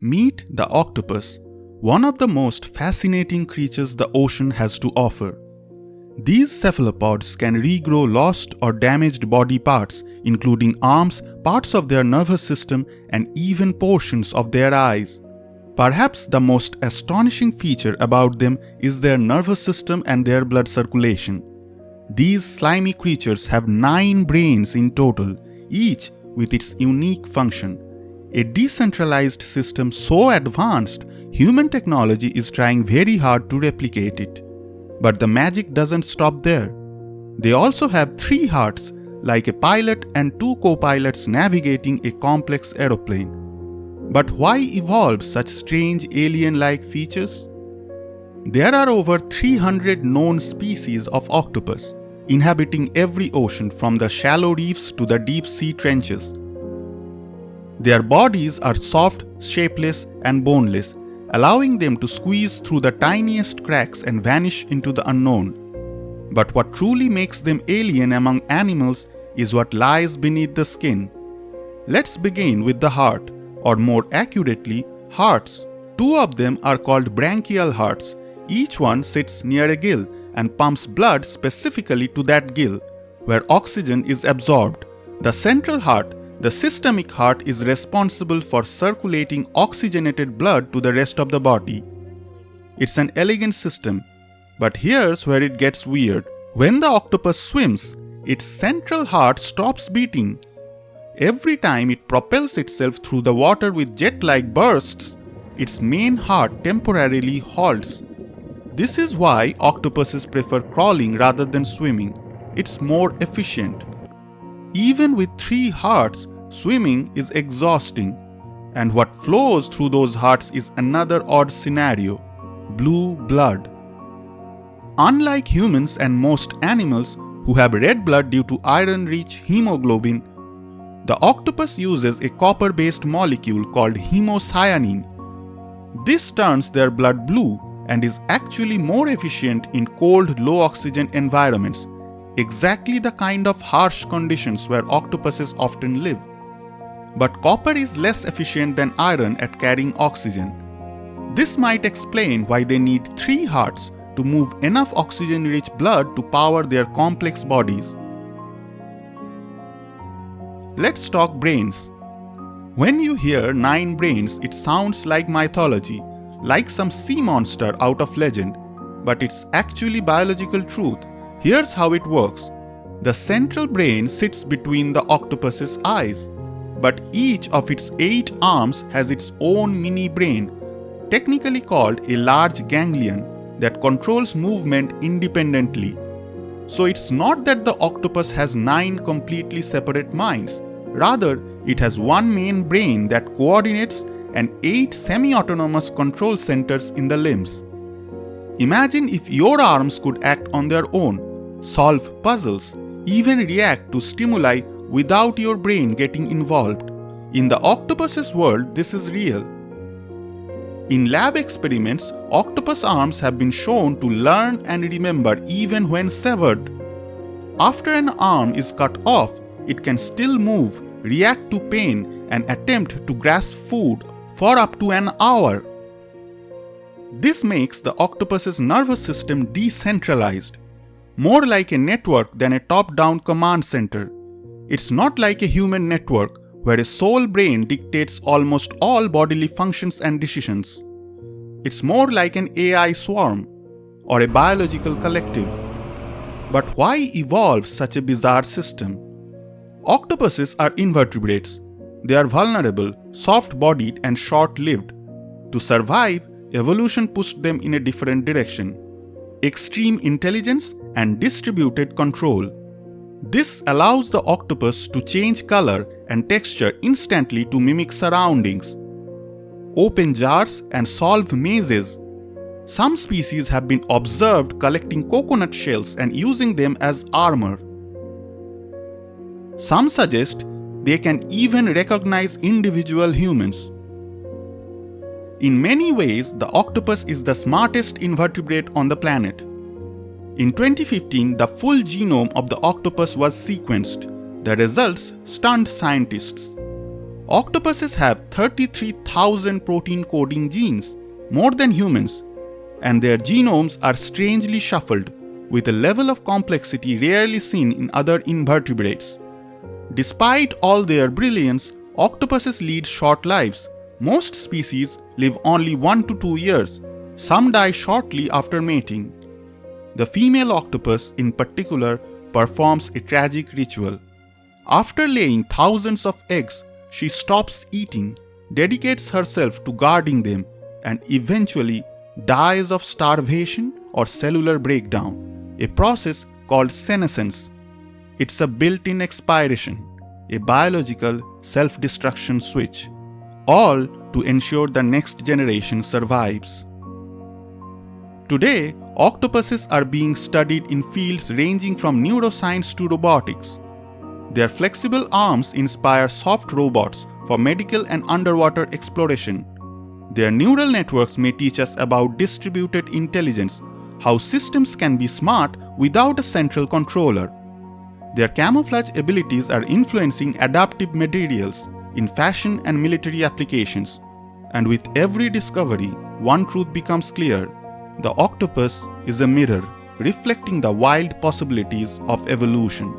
Meet the octopus, one of the most fascinating creatures the ocean has to offer. These cephalopods can regrow lost or damaged body parts, including arms, parts of their nervous system, and even portions of their eyes. Perhaps the most astonishing feature about them is their nervous system and their blood circulation. These slimy creatures have 9 brains in total, each with its unique function. A decentralized system so advanced, human technology is trying very hard to replicate it. But the magic doesn't stop there. They also have 3 hearts, like a pilot and 2 co-pilots navigating a complex aeroplane. But why evolve such strange alien-like features? There are over 300 known species of octopus, inhabiting every ocean from the shallow reefs to the deep-sea trenches. Their bodies are soft, shapeless, and boneless, allowing them to squeeze through the tiniest cracks and vanish into the unknown. But what truly makes them alien among animals is what lies beneath the skin. Let's begin with the heart, or more accurately, hearts. 2 of them are called branchial hearts. Each one sits near a gill and pumps blood specifically to that gill, where oxygen is absorbed. The central heart, the systemic heart, is responsible for circulating oxygenated blood to the rest of the body. It's an elegant system, but here's where it gets weird. When the octopus swims, its central heart stops beating. Every time it propels itself through the water with jet-like bursts, its main heart temporarily halts. This is why octopuses prefer crawling rather than swimming. It's more efficient. Even with 3 hearts, swimming is exhausting. And what flows through those hearts is another odd scenario: blue blood. Unlike humans and most animals who have red blood due to iron-rich hemoglobin, the octopus uses a copper-based molecule called hemocyanin. This turns their blood blue and is actually more efficient in cold, low-oxygen environments, exactly the kind of harsh conditions where octopuses often live. But copper is less efficient than iron at carrying oxygen. This might explain why they need 3 hearts to move enough oxygen-rich blood to power their complex bodies. Let's talk brains. When you hear 9 brains, it sounds like mythology, like some sea monster out of legend, but it's actually biological truth. Here's how it works. The central brain sits between the octopus's eyes, but each of its 8 arms has its own mini brain, technically called a large ganglion, that controls movement independently. So it's not that the octopus has 9 completely separate minds. Rather, it has one main brain that coordinates and 8 semi-autonomous control centers in the limbs. Imagine if your arms could act on their own, solve puzzles, even react to stimuli without your brain getting involved. In the octopus's world, this is real. In lab experiments, octopus arms have been shown to learn and remember even when severed. After an arm is cut off, it can still move, react to pain, and attempt to grasp food for up to an hour. This makes the octopus's nervous system decentralized, more like a network than a top-down command center. It's not like a human network, where a sole brain dictates almost all bodily functions and decisions. It's more like an AI swarm, or a biological collective. But why evolve such a bizarre system? Octopuses are invertebrates. They are vulnerable, soft-bodied, and short-lived. To survive, evolution pushed them in a different direction: extreme intelligence and distributed control. This allows the octopus to change color and texture instantly to mimic surroundings, open jars, and solve mazes. Some species have been observed collecting coconut shells and using them as armor. Some suggest they can even recognize individual humans. In many ways, the octopus is the smartest invertebrate on the planet. In 2015, the full genome of the octopus was sequenced. The results stunned scientists. Octopuses have 33,000 protein coding genes, more than humans, and their genomes are strangely shuffled with a level of complexity rarely seen in other invertebrates. Despite all their brilliance, octopuses lead short lives. Most species live only 1 to 2 years. Some die shortly after mating. The female octopus, in particular, performs a tragic ritual. After laying thousands of eggs, she stops eating, dedicates herself to guarding them, and eventually dies of starvation or cellular breakdown, a process called senescence. It's a built-in expiration, a biological self-destruction switch, all to ensure the next generation survives. Today, octopuses are being studied in fields ranging from neuroscience to robotics. Their flexible arms inspire soft robots for medical and underwater exploration. Their neural networks may teach us about distributed intelligence, how systems can be smart without a central controller. Their camouflage abilities are influencing adaptive materials in fashion and military applications. And with every discovery, one truth becomes clear: the octopus is a mirror reflecting the wild possibilities of evolution.